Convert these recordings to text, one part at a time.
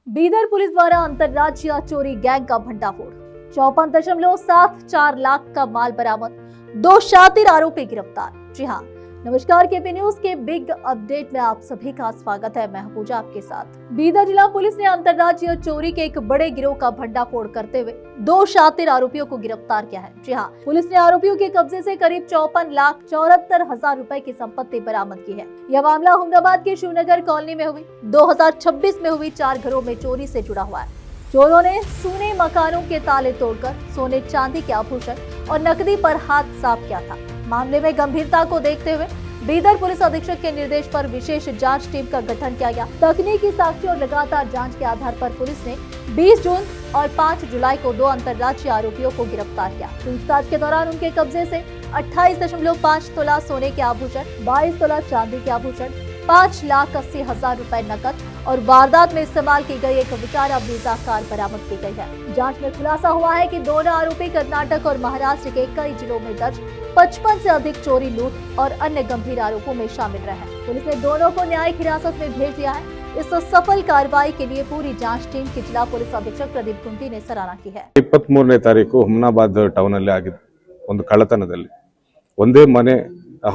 Bidar police द्वारा अंतरराज्यीय चोरी गैंग का भंडाफोड़। 54.74 लाख का माल बरामद, 2 शातिर आरोपी गिरफ्तार। जी हाँ, नमस्कार, केपी न्यूज के बिग अपडेट में आप सभी का स्वागत है। मैं हूं पूजा आपके साथ। बीदर जिला पुलिस ने अंतरराज्यीय चोरी के एक बड़े गिरोह का भंडाफोड़ करते हुए 2 शातिर आरोपियों को गिरफ्तार किया है। जी हाँ, पुलिस ने आरोपियों के कब्जे से करीब 54,74,000 रुपए की संपत्ति बरामद की है। यह मामला अहमदाबाद के शिवनगर कॉलोनी में हुई 2026 में हुई 4 घरों में चोरी से जुड़ा हुआ है। चोरों ने सूने मकानों के ताले तोड़कर सोने चांदी के आभूषण और नकदी पर हाथ साफ किया था। मामले में गंभीरता को देखते हुए बीदर पुलिस अधीक्षक के निर्देश पर विशेष जांच टीम का गठन किया गया। तकनीकी साक्ष्य और लगातार जांच के आधार पर पुलिस ने 20 जून और 5 जुलाई को 2 अंतरराज्यीय आरोपियों को गिरफ्तार किया। पूछताछ के दौरान उनके कब्जे से 28.5 तोला सोने के आभूषण, 22 तोला चांदी के आभूषण, 5,80,000 रुपए नकद और वारदात में इस्तेमाल की गई एक विचारा वीजा कार बरामद की गई है। जांच में खुलासा हुआ है कि दोनों आरोपी कर्नाटक और महाराष्ट्र के कई जिलों में दर्ज 55 से अधिक चोरी, लूट और अन्य गंभीर आरोपों में शामिल रहे हैं। पुलिस ने दोनों को न्यायिक हिरासत में भेज दिया है। इस सफल कार्रवाई के लिए पूरी जांच टीम की जिला पुलिस अधीक्षक प्रदीप कुंटी ने सराहना की है। 23ನೇ ತಾರೀಕು ಹುಮ್ನಾಬಾದ್ ಟೌನ್ ಅಲ್ಲಿ ಆಗಿದ್ದ ಒಂದು ಕಳ್ಳತನದಲ್ಲಿ ಒಂದೇ ಮನೆ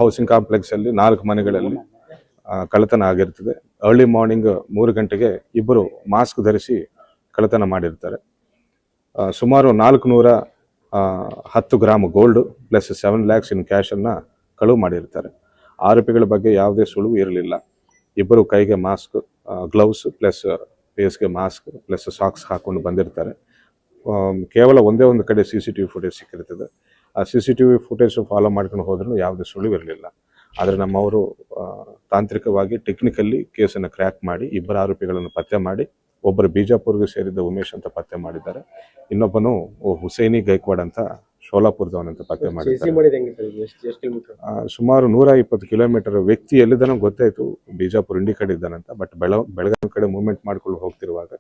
ಹೌಸಿಂಗ್ ಕಾಂಪ್ಲೆಕ್ಸ್ ಅಲ್ಲಿ 4 ಮನೆಗಳಲ್ಲಿ ಕಳ್ಳತನ ಆಗಿರ್ತದೆ। अर्ली ಮಾರ್ನಿಂಗ್ 3 ಗಂಟೆಗೆ ಇಬ್ಬರು ಮಾಸ್ಕ್ ಧರಿಸಿ ಕಳ್ಳತನ ಮಾಡಿರ್ತಾರೆ। ಸುಮಾರು 410 gram gold plus 7 lakhs in cash ಅನ್ನ ಕಳುವು ಮಾಡಿರ್ತಾರೆ। ಆರೋಪಿಗಳ ಬಗ್ಗೆ ಯಾವುದೇ ಸುಳಿವು ಇರಲಿಲ್ಲ। ಇಬ್ಬರು ಕೈಗೆ ಮಾಸ್ಕ್, ಗ್ಲೌಸ್ ಪ್ಲಸ್ ಫೇಸ್ಗೆ ಮಾಸ್ಕ್ ಪ್ಲಸ್ ಸಾಕ್ಸ್ ಹಾಕೊಂಡು ಬಂದಿರ್ತಾರೆ। ಕೇವಲ ಒಂದೇ ಒಂದು ಕಡೆ CCTV ಫುಟೇಜ್ ಸಿಕ್ಕಿರ್ತದೆ। ಆ CCTV ಫುಟೇಜ್ ಫಾಲೋ ಮಾಡ್ಕೊಂಡು ಹೋದ್ರೂ ಯಾವುದೇ ಸುಳಿವು ಇರಲಿಲ್ಲ। ಆದರೆ ನಮ್ಮವರು ತಾಂತ್ರಿಕವಾಗಿ ಟೆಕ್ನಿಕಲಿ ಕೇಸನ್ನು ಕ್ರ್ಯಾಕ್ ಮಾಡಿ ಇಬ್ಬರು ಆರೋಪಿಗಳನ್ನು ಪತ್ತೆ ಮಾಡಿ, ಒಬ್ಬರು ಬಿಜಾಪುರ್ಗೆ ಸೇರಿದ ಉಮೇಶ್ ಅಂತ ಪತ್ತೆ ಮಾಡಿದ್ದಾರೆ, ಇನ್ನೊಬ್ಬನು ಹುಸೇನಿ ಗೈಕ್ವಾಡ್ ಅಂತ ಶೋಲಾಪುರದವನಂತ ಪತ್ತೆ ಮಾಡಿದ್ದಾರೆ। ಸುಮಾರು 120 ಕಿಲೋಮೀಟರ್ ವ್ಯಕ್ತಿ ಎಲ್ಲಿದ್ದಾನೋ ಗೊತ್ತಾಯ್ತು, ಬಿಜಾಪುರ ಇಂಡಿ ಕಡೆ ಇದ್ದಾನಂತ। ಬಟ್ ಬೆಳಗಾವಿ ಕಡೆ ಮೂವ್ಮೆಂಟ್ ಮಾಡ್ಕೊಂಡು ಹೋಗ್ತಿರುವಾಗ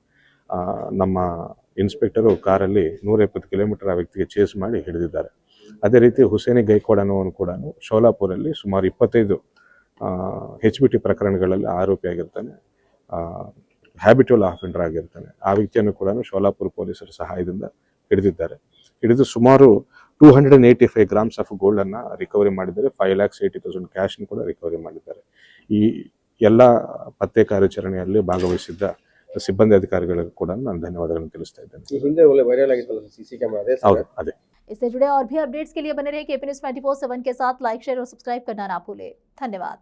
ನಮ್ಮ ಇನ್ಸ್ಪೆಕ್ಟರು ಕಾರಲ್ಲಿ 120 ಕಿಲೋಮೀಟರ್ ಆ ವ್ಯಕ್ತಿಗೆ ಚೇಸ್ ಮಾಡಿ ಹಿಡಿದಿದ್ದಾರೆ। ಅದೇ ರೀತಿ ಹುಸೇನಿ ಗೈಕ್ವಾಡ್ ಅನ್ನೋನು ಕೂಡ ಶೋಲಾಪುರಲ್ಲಿ ಸುಮಾರು 25 HBT ಪ್ರಕರಣಗಳಲ್ಲಿ ಆರೋಪಿಯಾಗಿರ್ತಾನೆ, ಹ್ಯಾಬಿಟುವಲ್ ಆಫೆಂಡರ್ ಆಗಿರ್ತಾನೆ। ಆ ವ್ಯಕ್ತಿಯನ್ನು ಕೂಡ ಶೋಲಾಪುರ ಪೊಲೀಸರ ಸಹಾಯದಿಂದ ಹಿಡಿದಿದ್ದಾರೆ। ಹಿಡಿದು ಸುಮಾರು 285 ಗ್ರಾಮ್ಸ್ ಆಫ್ ಗೋಲ್ಡ್ ಅನ್ನ ರಿಕವರಿ ಮಾಡಿದ್ದಾರೆ। 5,80,000 ಕ್ಯಾಶ್ ಕೂಡ ರಿಕವರಿ ಮಾಡಿದ್ದಾರೆ। ಈ ಎಲ್ಲ ಪತ್ತೆ ಕಾರ್ಯಾಚರಣೆಯಲ್ಲಿ ಭಾಗವಹಿಸಿದ್ದ ಸಿಬ್ಬಂದಿ ಅಧಿಕಾರಿಗಳಿಗೂ ಕೂಡ ನಾನು ಧನ್ಯವಾದಗಳನ್ನು ತಿಳಿಸ್ತಾ ಇದ್ದೇನೆ। ಹೌದು, ಅದೇ। इससे जुड़े और भी अपडेट्स के लिए बने रहे केपी न्यूज 24/7 के साथ। लाइक, शेयर और सब्सक्राइब करना ना भूलें। धन्यवाद।